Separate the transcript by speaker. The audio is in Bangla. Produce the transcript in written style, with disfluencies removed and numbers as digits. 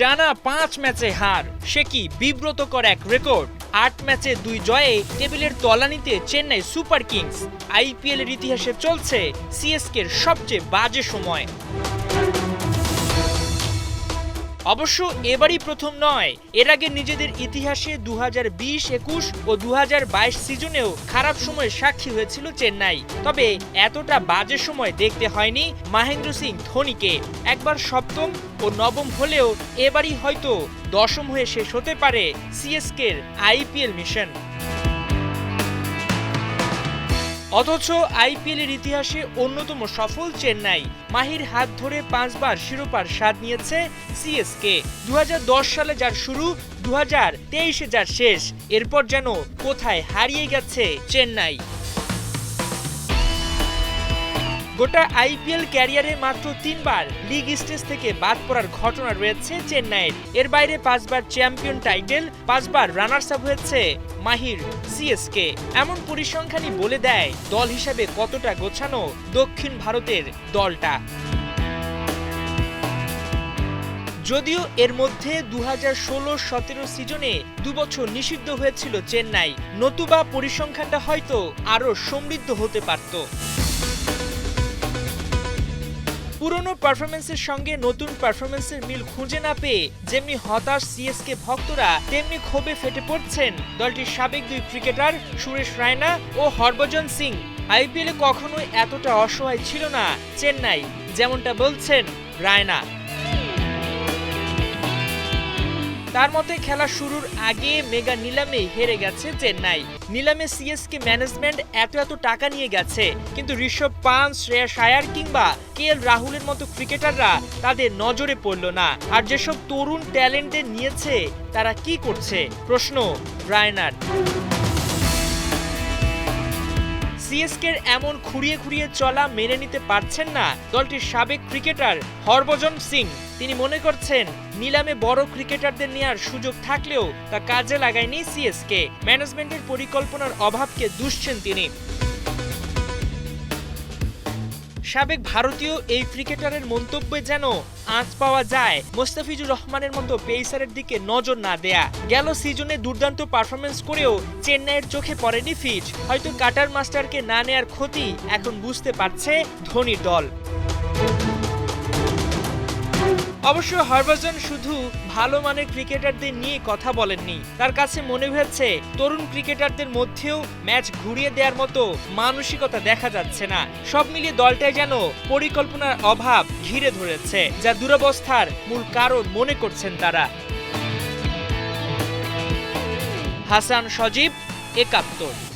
Speaker 1: টানা 5 ম্যাচে হার, সে কি বিব্রতকর এক রেকর্ড। 8 ম্যাচে 2 জয়ে টেবিলের তলানিতে চেন্নাই সুপার কিংস। আইপিএল এর ইতিহাসে চলছে সিএসকের সবচেয়ে বাজে সময়। অবশ্য এবারই প্রথম নয়, এর আগে নিজেদের ইতিহাসে 2020-21 ও 2022 সিজনেও খারাপ সময়ের সাক্ষী হয়েছিল চেন্নাই। তবে এতটা বাজে সময় দেখতে হয়নি মহেন্দ্র সিং ধোনিকে। একবার সপ্তম ও নবম হলেও এবারই হয়তো দশম হয়ে শেষ হতে পারে সিএসকের আইপিএল মিশন। অথচ আইপিএল এর ইতিহাসে অন্যতম সফল চেন্নাই। মাহির হাত ধরে 5 বার শিরোপার স্বাদ নিয়েছে সিএসকে। 2010 সালে যার শুরু, 2023-এ যার শেষ, এরপর যেন কোথায় হারিয়ে গেছে চেন্নাই। গোটা আইপিএল ক্যারিয়ারে মাত্র 3 বার লিগ স্টেজ থেকে বাদ পড়ার ঘটনা রয়েছে চেন্নাইয়ের। এর বাইরে 5 বার চ্যাম্পিয়ন টাইটেল, 5 বার রানার্স আপ হয়েছে মাহির সিএসকে। এমন পরিসংখ্যানই বলে দেয় দল হিসাবে কতটা গোছানো দক্ষিণ ভারতের দলটা। যদিও এর মধ্যে 2016-17 সিজনে 2 বছর নিষিদ্ধ হয়েছিল চেন্নাই, নতুবা পরিসংখ্যানটা হয়তো আরও সমৃদ্ধ হতে পারত। পুরনো পারফরমেন্সের সঙ্গে নতুন পারফরমেন্সের মিল খুঁজে না পেয়ে যেমনি হতাশ সিএসকে ভক্তরা, তেমনি ক্ষোভে ফেটে পড়ছেন দলটির সাবেক 2 ক্রিকেটার সুরেশ রায়না ও হরভজন সিং। আইপিএলে কখনোই এতটা অসহায় ছিল না চেন্নাই, যেমনটা বলছেন রায়না। তার মতে খেলা শুরুর আগে মেগা নিলামে হেরে গেছে চেন্নাই। নিলামে সিএসকে ম্যানেজমেন্ট এত টাকা নিয়ে গেছে, কিন্তু ঋষভ পান্থ, শ্রেয়াস আয়ার কিংবা কেএল রাহুলের মতো ক্রিকেটাররা তাদের নজরে পড়ল না। আর যেসব তরুণ ট্যালেন্টদের নিয়েছে তারা কি করছে, প্রশ্ন রায়নার। সিএসকের এমন খুঁড়িয়ে চলা মেনে নিতে পারছেন না দলটির সাবেক ক্রিকেটার হরভজন সিং। তিনি মনে করছেন নিলামে বড় ক্রিকেটারদের নেওয়ার সুযোগ থাকলেও তা কাজে লাগায়নি সিএসকে। ম্যানেজমেন্টের পরিকল্পনার অভাবকে দুষছেন তিনি। সাবেক ভারতীয় এই ক্রিকেটারের মন্তব্যে যেন আঁচ পাওয়া যায় মোস্তাফিজুর রহমানের মতো পেসারের দিকে নজর না দেয়া। গেল সিজনে দুর্দান্ত পারফরমেন্স করেও চেন্নাইয়ের চোখে পড়েনি ফিট। হয়তো কাটার মাস্টারকে না নেয়ার ক্ষতি এখন বুঝতে পারছে ধোনির দল। অবশ্য হরভজন শুধু ভালো মানের ক্রিকেটারদের নিয়ে কথা বলেননি, তার কাছে মনে হয়েছে তরুণ ক্রিকেটারদের মধ্যেও ম্যাচ ঘুরিয়ে দেওয়ার মতো মানসিকতা দেখা যাচ্ছে না। সব মিলিয়ে দলটায় যেন পরিকল্পনার অভাব ঘিরে ধরেছে, যা দুরবস্থার মূল কারণ মনে করছেন তারা। হাসান সজীব, ৭১।